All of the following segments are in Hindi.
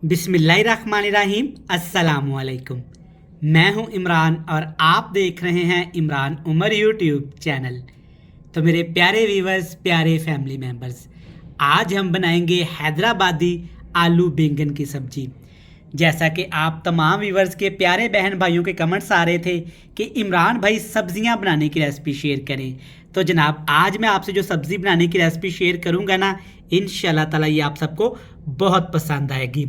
बिस्मिल्लाहिर्रहमानिर्रहीम अस्सलामुअलैकुम। मैं हूं इमरान और आप देख रहे हैं इमरान उमर यूट्यूब चैनल। तो मेरे प्यारे व्यूवर्स, प्यारे फैमिली मेम्बर्स, आज हम बनाएंगे हैदराबादी आलू बैंगन की सब्ज़ी। जैसा कि आप तमाम व्यूवर्स के प्यारे बहन भाइयों के कमेंट्स आ रहे थे कि इमरान भाई सब्ज़ियां बनाने की रेसिपी शेयर करें, तो जनाब आज मैं आपसे जो सब्ज़ी बनाने की रेसिपी शेयर करूंगा ना, इंशाल्लाह ताला ये आप सबको बहुत पसंद आएगी।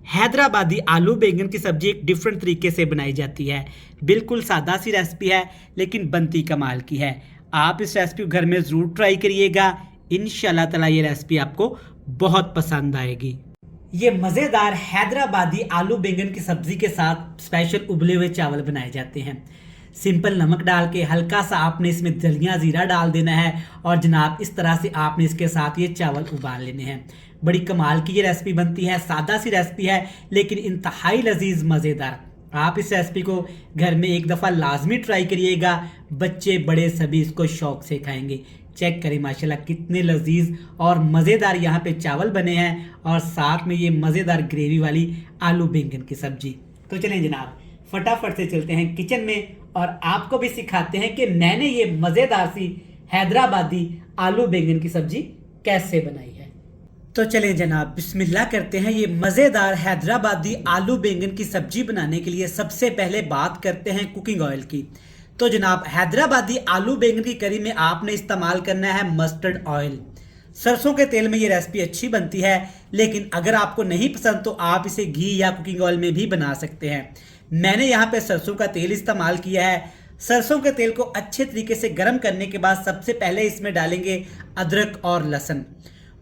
हैदराबादी आलू बैंगन की सब्ज़ी एक डिफरेंट तरीके से बनाई जाती है। बिल्कुल सादा सी रेसिपी है लेकिन बनती कमाल की है। आप इस रेसिपी को घर में ज़रूर ट्राई करिएगा, इंशाल्लाह ताला ये रेसिपी आपको बहुत पसंद आएगी। ये मज़ेदार हैदराबादी आलू बैंगन की सब्ज़ी के साथ स्पेशल उबले हुए चावल बनाए जाते हैं। सिंपल नमक डाल के हल्का सा आपने इसमें दलिया ज़ीरा डाल देना है और जनाब इस तरह से आपने इसके साथ ये चावल उबाल लेने हैं। बड़ी कमाल की ये रेसिपी बनती है। सादा सी रेसिपी है लेकिन इंतहाई लजीज मज़ेदार। आप इस रेसिपी को घर में एक दफ़ा लाजमी ट्राई करिएगा, बच्चे बड़े सभी इसको शौक से खाएंगे। चेक करें माशाल्लाह कितने लजीज और मज़ेदार यहाँ पे चावल बने हैं और साथ में ये मज़ेदार ग्रेवी वाली आलू बैंगन की सब्जी। तो चलें जनाब फटाफट से चलते हैं किचन में और आपको भी सिखाते हैं कि मैंने ये मज़ेदार सी हैदराबादी आलू बैंगन की सब्जी कैसे बनाई है। तो चलें जनाब बिस्मिल्लाह करते हैं। ये मज़ेदार हैदराबादी आलू बैंगन की सब्जी बनाने के लिए सबसे पहले बात करते हैं कुकिंग ऑयल की। तो जनाब हैदराबादी आलू बैंगन की करी में आपने इस्तेमाल करना है मस्टर्ड ऑयल। सरसों के तेल में ये रेसिपी अच्छी बनती है, लेकिन अगर आपको नहीं पसंद तो आप इसे घी या कुकिंग ऑयल में भी बना सकते हैं। मैंने यहाँ पे सरसों का तेल इस्तेमाल किया है। सरसों के तेल को अच्छे तरीके से गर्म करने के बाद सबसे पहले इसमें डालेंगे अदरक और लहसुन।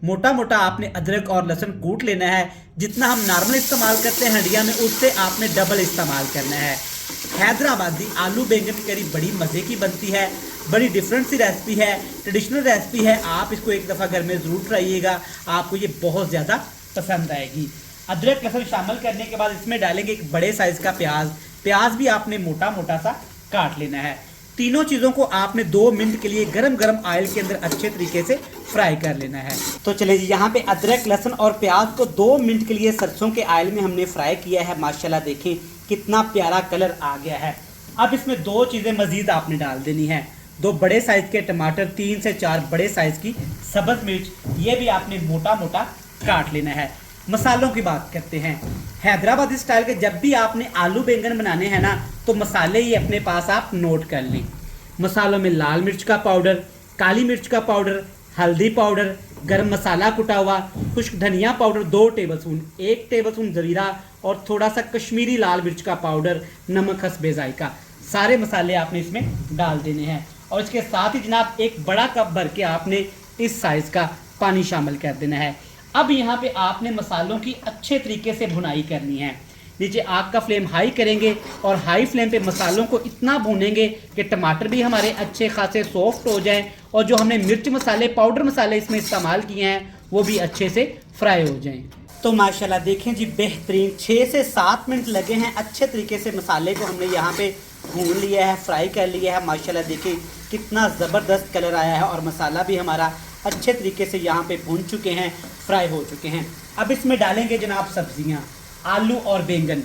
मोटा मोटा आपने अदरक और लहसुन कूट लेना है। जितना हम नॉर्मल इस्तेमाल करते हैं हंडिया में, उससे आपने डबल इस्तेमाल करना है। हैदराबादी आलू बैंगन की करी बड़ी मज़े की बनती है, बड़ी डिफरेंट सी रेसिपी है, ट्रेडिशनल रेसिपी है। आप इसको एक दफ़ा घर में ज़रूर ट्राइएगा, आपको ये बहुत ज़्यादा पसंद आएगी। अदरक लहसुन शामिल करने के बाद इसमें डालेंगे एक बड़े साइज़ का प्याज। प्याज भी आपने मोटा मोटा सा काट लेना है। तीनों चीज़ों को आपने 2 मिनट के लिए गरम गरम ऑयल के अंदर अच्छे तरीके से फ्राई कर लेना है। तो चलिए जी यहाँ पे अदरक लहसुन और प्याज को 2 मिनट के लिए सरसों के ऑयल में हमने फ्राई किया है। माशाल्लाह देखें कितना प्यारा कलर आ गया है। अब इसमें 2 चीज़ें मज़ीद आपने डाल देनी है। 2 बड़े साइज़ के टमाटर, 3 से 4 बड़े साइज़ की सब्ज़ मिर्च, ये भी आपने मोटा मोटा काट लेना है। मसालों की बात करते हैं। हैदराबादी स्टाइल के जब भी आपने आलू बैंगन बनाने हैं ना, तो मसाले ही अपने पास आप नोट कर लें। मसालों में लाल मिर्च का पाउडर, काली मिर्च का पाउडर, हल्दी पाउडर, गरम मसाला कुटा हुआ, खुश्क धनिया पाउडर 2 टेबलस्पून, 1 टेबलस्पून ज़ीरा और थोड़ा सा कश्मीरी लाल मिर्च का पाउडर, नमक हस्बे जायका। सारे मसाले आपने इसमें डाल देने हैं और इसके साथ ही जनाब एक बड़ा कप भर के आपने इस साइज़ का पानी शामिल कर देना है। अब यहाँ पे आपने मसालों की अच्छे तरीके से भुनाई करनी है। नीचे आग का फ्लेम हाई करेंगे और हाई फ्लेम पे मसालों को इतना भूनेंगे कि टमाटर भी हमारे अच्छे खासे सॉफ्ट हो जाएं और जो हमने मिर्च मसाले, पाउडर मसाले इसमें इस्तेमाल किए हैं वो भी अच्छे से फ्राई हो जाएं। तो माशाल्लाह देखें जी बेहतरीन 6 से 7 मिनट लगे हैं। अच्छे तरीके से मसाले को हमने यहाँ पे भून लिया है, फ्राई कर लिया है। माशाल्लाह देखिए कितना ज़बरदस्त कलर आया है और मसाला भी हमारा अच्छे तरीके से यहाँ पे भून चुके हैं, फ्राई हो चुके हैं। अब इसमें डालेंगे जनाब सब्जियाँ, आलू और बैंगन।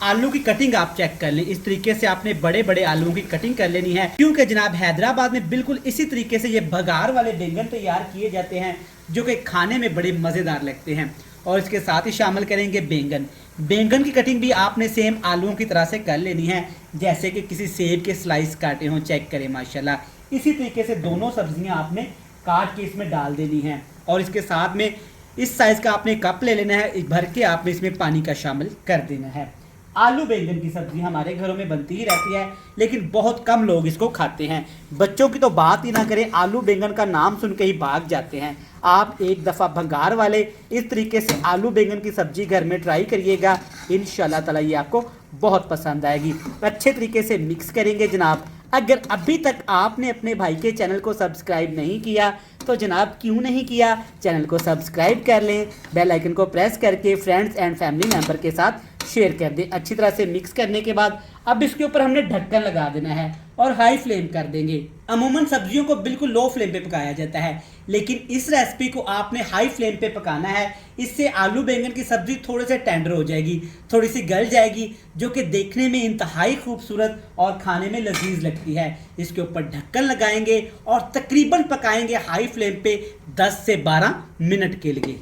आलू की कटिंग आप चेक कर लें, इस तरीके से आपने बड़े बड़े आलूओं की कटिंग कर लेनी है, क्योंकि जनाब हैदराबाद में बिल्कुल इसी तरीके से ये बघार वाले बैंगन तैयार किए जाते हैं जो कि खाने में बड़े मज़ेदार लगते हैं। और इसके साथ ही शामिल करेंगे बैंगन। बैंगन की कटिंग भी आपने सेम आलूओं की तरह से कर लेनी है, जैसे कि किसी सेब के स्लाइस काटे हों। चेक करें माशाल्लाह इसी तरीके से दोनों सब्जियां आपने काट के इसमें डाल देनी है और इसके साथ में इस साइज़ का आपने कप ले लेना है, भर के आपने इसमें पानी का शामिल कर देना है। आलू बैंगन की सब्ज़ी हमारे घरों में बनती ही रहती है, लेकिन बहुत कम लोग इसको खाते हैं। बच्चों की तो बात ही ना करें, आलू बैंगन का नाम सुन के ही भाग जाते हैं। आप एक दफ़ा भंगार वाले इस तरीके से आलू बैंगन की सब्ज़ी घर में ट्राई करिएगा, इंशाल्लाह ताला ये आपको बहुत पसंद आएगी। अच्छे तरीके से मिक्स करेंगे जनाब। अगर अभी तक आपने अपने भाई के चैनल को सब्सक्राइब नहीं किया तो जनाब क्यों नहीं किया, चैनल को सब्सक्राइब कर लें, बेल आइकन को प्रेस करके फ्रेंड्स एंड फैमिली मेम्बर के साथ शेयर कर दें। अच्छी तरह से मिक्स करने के बाद अब इसके ऊपर हमने ढक्कन लगा देना है और हाई फ्लेम कर देंगे। अमूमन सब्जियों को बिल्कुल लो फ्लेम पे पकाया जाता है, लेकिन इस रेसिपी को आपने हाई फ्लेम पे पकाना है। इससे आलू बैंगन की सब्जी थोड़े से टेंडर हो जाएगी, थोड़ी सी गल जाएगी, जो कि देखने में इंतहाई खूबसूरत और खाने में लजीज लगती है। इसके ऊपर ढक्कन लगाएंगे और तकरीबन पकाएंगे हाई फ्लेम पे 10 से 12 मिनट के लिए।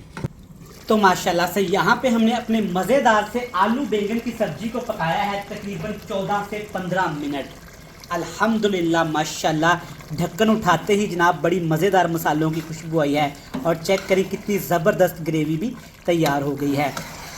तो माशाल्लाह से यहाँ पे हमने अपने मज़ेदार से आलू बैंगन की सब्ज़ी को पकाया है तकरीबन 14 से 15 मिनट। अल्हम्दुलिल्लाह माशाल्लाह ढक्कन उठाते ही जनाब बड़ी मज़ेदार मसालों की खुशबू आई है और चेक करें कितनी ज़बरदस्त ग्रेवी भी तैयार हो गई है।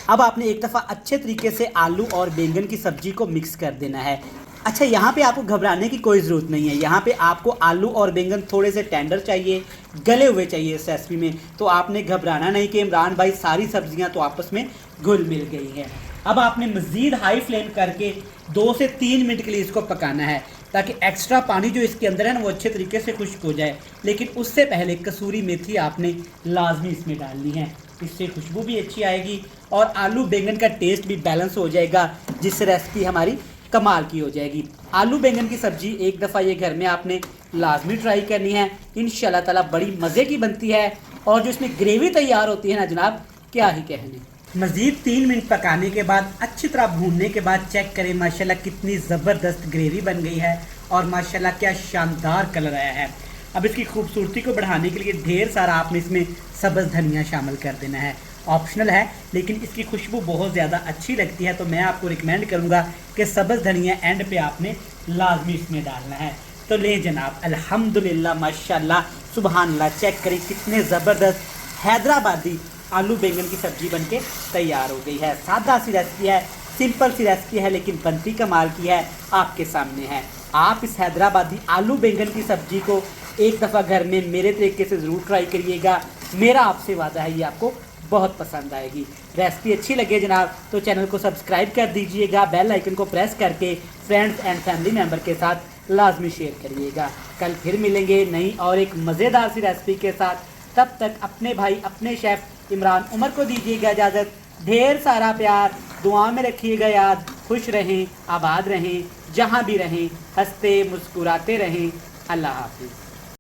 अब आपने एक दफ़ा अच्छे तरीके से आलू और बैंगन की सब्ज़ी को मिक्स कर देना है। अच्छा, यहाँ पे आपको घबराने की कोई ज़रूरत नहीं है। यहाँ पे आपको आलू और बैंगन थोड़े से टेंडर चाहिए, गले हुए चाहिए इस रेसिपी में। तो आपने घबराना नहीं कि इमरान भाई सारी सब्जियाँ तो आपस में घुल मिल गई हैं। अब आपने मज़ीद हाई फ्लेम करके 2 से 3 मिनट के लिए इसको पकाना है, ताकि एक्स्ट्रा पानी जो इसके अंदर है ना वो अच्छे तरीके से खुश्क हो जाए। लेकिन उससे पहले कसूरी मेथी आपने लाजमी इसमें डालनी है, इससे खुशबू भी अच्छी आएगी और आलू बैंगन का टेस्ट भी बैलेंस हो जाएगा, जिससे रेसिपी हमारी कमाल की हो जाएगी। आलू बैंगन की सब्ज़ी एक दफ़ा ये घर में आपने लाजमी ट्राई करनी है, इंशाल्लाह ताला बड़ी मज़े की बनती है। और जो इसमें ग्रेवी तैयार होती है ना जनाब, क्या ही कहने। मज़ीद 3 मिनट पकाने के बाद अच्छी तरह भूनने के बाद चेक करें माशाल्लाह कितनी ज़बरदस्त ग्रेवी बन गई है और माशाल्लाह क्या शानदार कलर आया है। अब इसकी खूबसूरती को बढ़ाने के लिए ढेर सारा आपने इसमें सब्ज़ धनिया शामिल कर देना है। ऑप्शनल है, लेकिन इसकी खुशबू बहुत ज़्यादा अच्छी लगती है, तो मैं आपको रिकमेंड करूँगा कि सब्ज़ धनिया एंड पे आपने लाजमी इसमें डालना है। तो ले जनाब, अल्हम्दुलिल्लाह माशाल्लाह सुबहानल्लाह, चेक करें कितने ज़बरदस्त हैदराबादी आलू बैंगन की सब्ज़ी बनके तैयार हो गई है। सादा सी रेसिपी है, सिंपल सी रेसिपी है, लेकिन बनती कमाल की है, आपके सामने है। आप इस हैदराबादी आलू बैंगन की सब्ज़ी को एक दफ़ा घर में मेरे तरीके से ज़रूर ट्राई करिएगा। मेरा आपसे वादा है ये आपको बहुत पसंद आएगी। रेसिपी अच्छी लगे जनाब तो चैनल को सब्सक्राइब कर दीजिएगा, बेल आइकन को प्रेस करके फ्रेंड्स एंड फैमिली मेम्बर के साथ लाजमी शेयर करिएगा। कल फिर मिलेंगे नई और एक मज़ेदार सी रेसिपी के साथ। तब तक अपने भाई अपने शेफ़ इमरान उमर को दीजिएगा इजाज़त। ढेर सारा प्यार, दुआ में रखिएगा याद। खुश रहें, आबाद रहें, जहाँ भी रहें, हंसते मुस्कुराते रहें। अल्लाह हाफिज़।